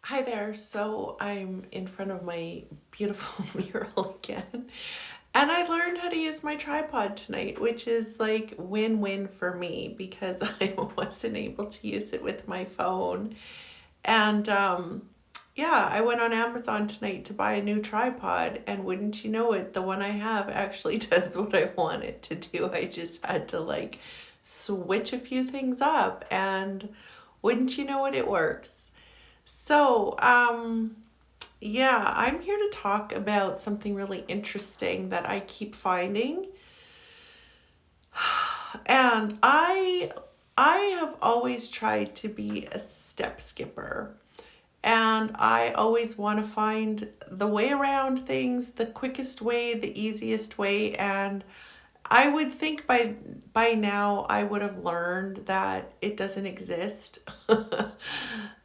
Hi there. So I'm in front of my beautiful mural again. And I learned how to use my tripod tonight, which is like win-win for me because I wasn't able to use it with my phone. And yeah, I went on Amazon tonight to buy a new tripod, and wouldn't you know it, the one I have actually does what I want it to do. I just had to like switch a few things up, and wouldn't you know it, it works. So, yeah, I'm here to talk about something really interesting that I keep finding. And I have always tried to be a step skipper. And I always want to find the way around things, the quickest way, the easiest way, and I would think by now I would have learned that it doesn't exist.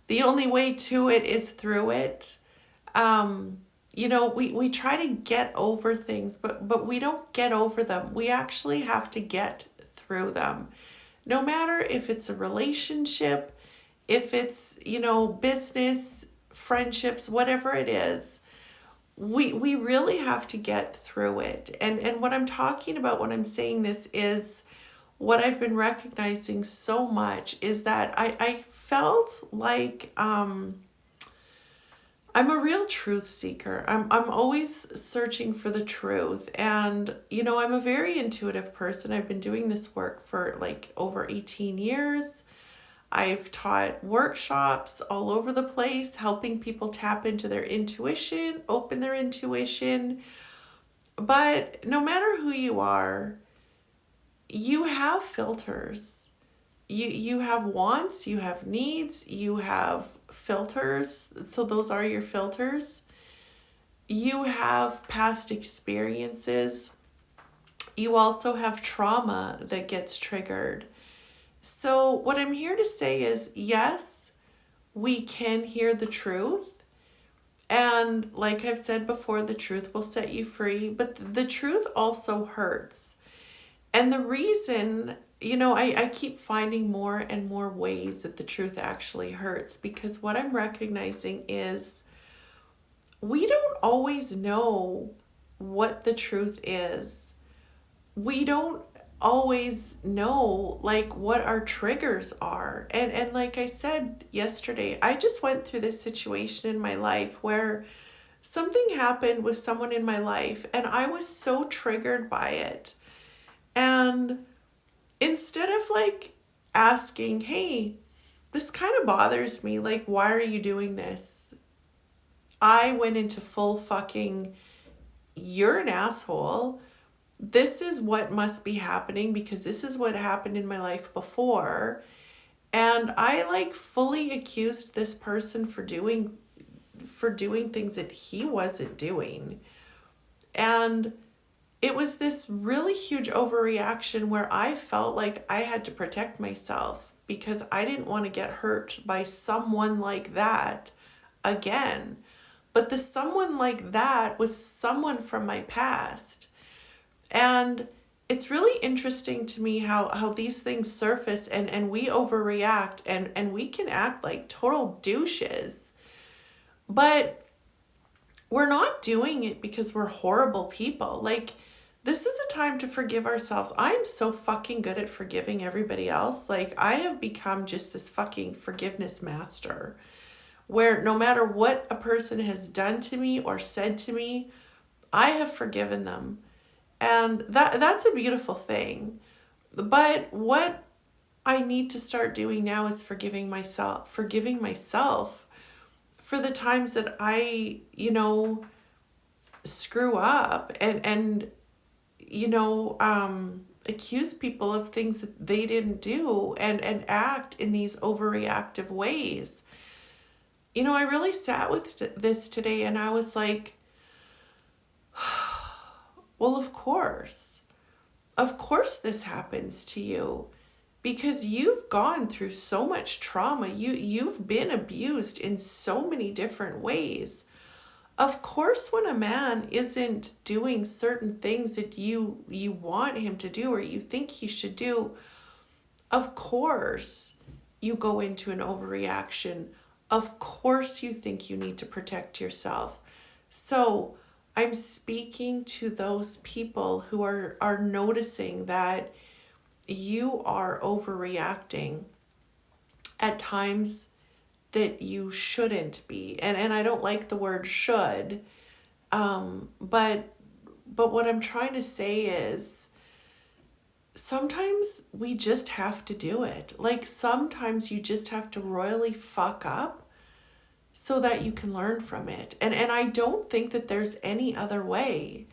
The only way to it is through it. We try to get over things, but we don't get over them. We actually have to get through them. No matter if it's a relationship, if it's, business, friendships, whatever it is, we really have to get through it. And what I'm talking about when I'm saying this is what I've been recognizing so much is that I felt like I'm a real truth seeker. I'm always searching for the truth. And, I'm a very intuitive person. I've been doing this work for like over 18 years. I've taught workshops all over the place, helping people tap into their intuition, open their intuition. But no matter who you are, you have filters. You have wants, you have needs, you have filters. So those are your filters. You have past experiences. You also have trauma that gets triggered. So, what I'm here to say is yes, we can hear the truth. And like I've said before, the truth will set you free, but the truth also hurts. And the reason, I keep finding more and more ways that the truth actually hurts because what I'm recognizing is we don't always know what the truth is. We don't always know like what our triggers are. And like I said yesterday, I just went through this situation in my life where something happened with someone in my life and I was so triggered by it. And instead of like asking, "Hey, this kind of bothers me. Like why are you doing this?" I went into full fucking, "You're an asshole. This is what must be happening because this is what happened in my life before." And I like fully accused this person for doing things that he wasn't doing. And it was this really huge overreaction where I felt like I had to protect myself because I didn't want to get hurt by someone like that again. But the someone like that was someone from my past. And it's really interesting to me how these things surface and we overreact and we can act like total douches. But we're not doing it because we're horrible people. Like, this is a time to forgive ourselves. I'm so fucking good at forgiving everybody else. Like, I have become just this fucking forgiveness master where no matter what a person has done to me or said to me, I have forgiven them. And that's a beautiful thing. But what I need to start doing now is forgiving myself for the times that I, screw up and accuse people of things that they didn't do and act in these overreactive ways. I really sat with this today and I was like, well, of course. Of course this happens to you because you've gone through so much trauma. You've been abused in so many different ways. Of course when a man isn't doing certain things that you want him to do or you think he should do, of course you go into an overreaction. Of course you think you need to protect yourself. So I'm speaking to those people who are noticing that you are overreacting at times that you shouldn't be. And I don't like the word should, but what I'm trying to say is sometimes we just have to do it. Like sometimes you just have to royally fuck up so that you can learn from it. And I don't think that there's any other way.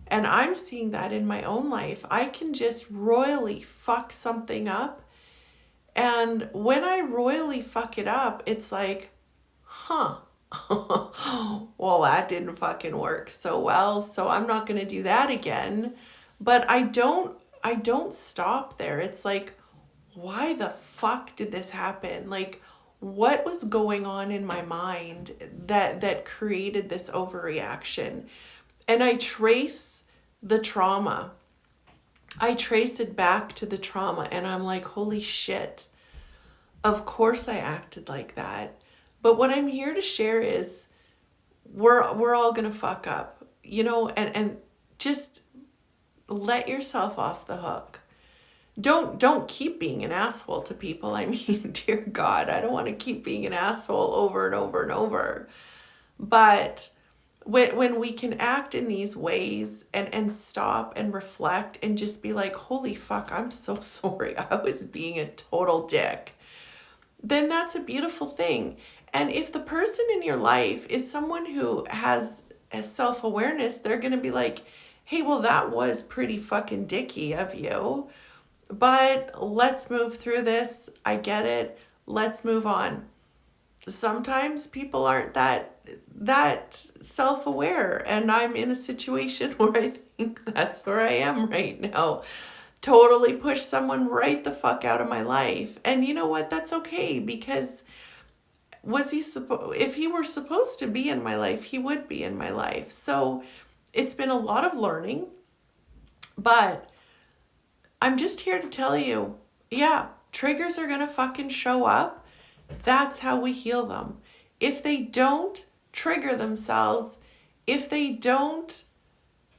And I'm seeing that in my own life. I can just royally fuck something up. And when I royally fuck it up, it's like, huh, well, that didn't fucking work so well, so I'm not going to do that again. But I don't stop there. It's like, why the fuck did this happen? Like, what was going on in my mind that created this overreaction? And I trace the trauma. I trace it back to the trauma, and I'm like, holy shit. Of course I acted like that. But what I'm here to share is we're all gonna fuck up, and just let yourself off the hook. Don't keep being an asshole to people. I mean, dear God, I don't want to keep being an asshole over and over and over. But when we can act in these ways and stop and reflect and just be like, holy fuck, I'm so sorry. I was being a total dick. Then that's a beautiful thing. And if the person in your life is someone who has self-awareness, they're going to be like, hey, well, that was pretty fucking dicky of you, but let's move through this. I get it. Let's move on. Sometimes people aren't that self-aware, and I'm in a situation where I think that's where I am right now. Totally push someone right the fuck out of my life. And you know what? That's okay, because if he were supposed to be in my life, he would be in my life. So it's been a lot of learning, but I'm just here to tell you, yeah, triggers are going to fucking show up. That's how we heal them. If they don't trigger themselves, if they don't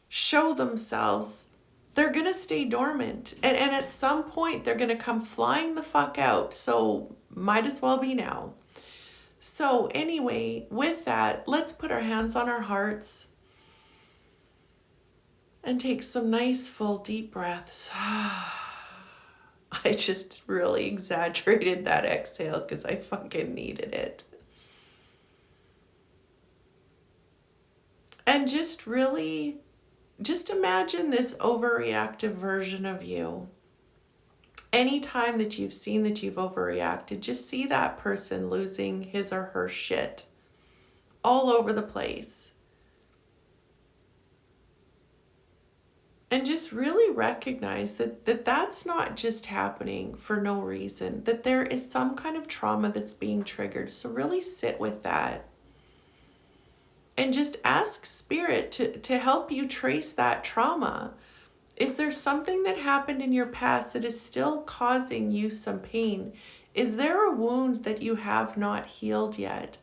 show themselves, they're going to stay dormant. And at some point, they're going to come flying the fuck out. So might as well be now. So anyway, with that, let's put our hands on our hearts and take some nice, full, deep breaths. I just really exaggerated that exhale because I fucking needed it. And just imagine this overreactive version of you. Anytime that you've seen that you've overreacted, just see that person losing his or her shit all over the place. And just really recognize that that's not just happening for no reason, that there is some kind of trauma that's being triggered. So really sit with that. And just ask Spirit to help you trace that trauma. Is there something that happened in your past that is still causing you some pain? Is there a wound that you have not healed yet?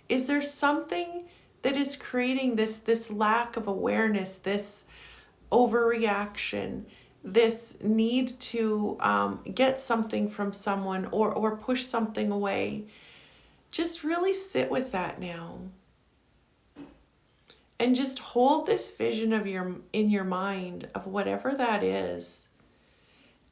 Is there something that is creating this lack of awareness, this overreaction, this need to get something from someone or push something away? Just really sit with that now. And just hold this vision in your mind of whatever that is.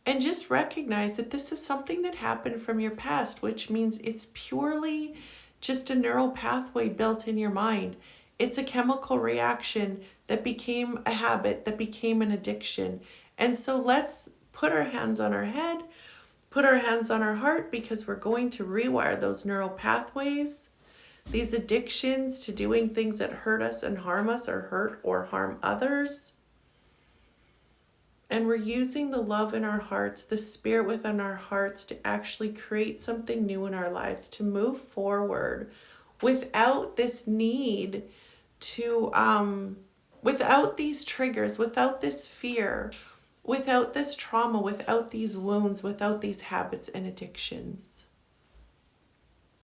And just recognize that this is something that happened from your past, which means it's purely just a neural pathway built in your mind. It's a chemical reaction that became a habit, that became an addiction. And so let's put our hands on our head, put our hands on our heart, because we're going to rewire those neural pathways. These addictions to doing things that hurt us and harm us, or hurt or harm others. And we're using the love in our hearts, the spirit within our hearts, to actually create something new in our lives, to move forward without this need to, without these triggers, without this fear, without this trauma, without these wounds, without these habits and addictions.